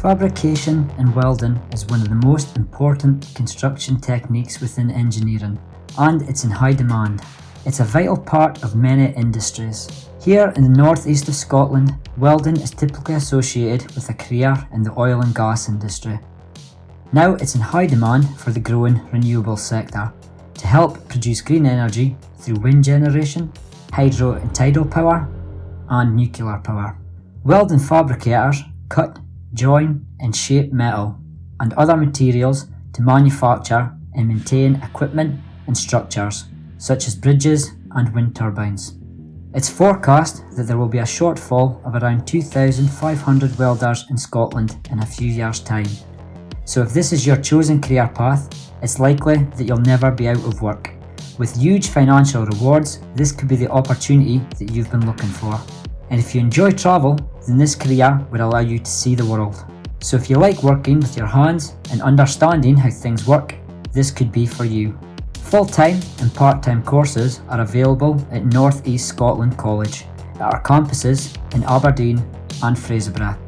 Fabrication and welding is one of the most important construction techniques within engineering, and it's in high demand. It's a vital part of many industries. Here in the northeast of Scotland, welding is typically associated with a career in the oil and gas industry. Now it's in high demand for the growing renewable sector to help produce green energy through wind generation, hydro and tidal power, and nuclear power. Welding fabricators cut, join and shape metal and other materials to manufacture and maintain equipment and structures such as bridges and wind turbines. It's forecast that there will be a shortfall of around 2,500 welders in Scotland in a few years' time. So if this is your chosen career path, it's likely that you'll never be out of work. With huge financial rewards, this could be the opportunity that you've been looking for. And if you enjoy travel, then this career would allow you to see the world. So if you like working with your hands and understanding how things work, this could be for you. Full-time and part-time courses are available at North East Scotland College at our campuses in Aberdeen and Fraserburgh.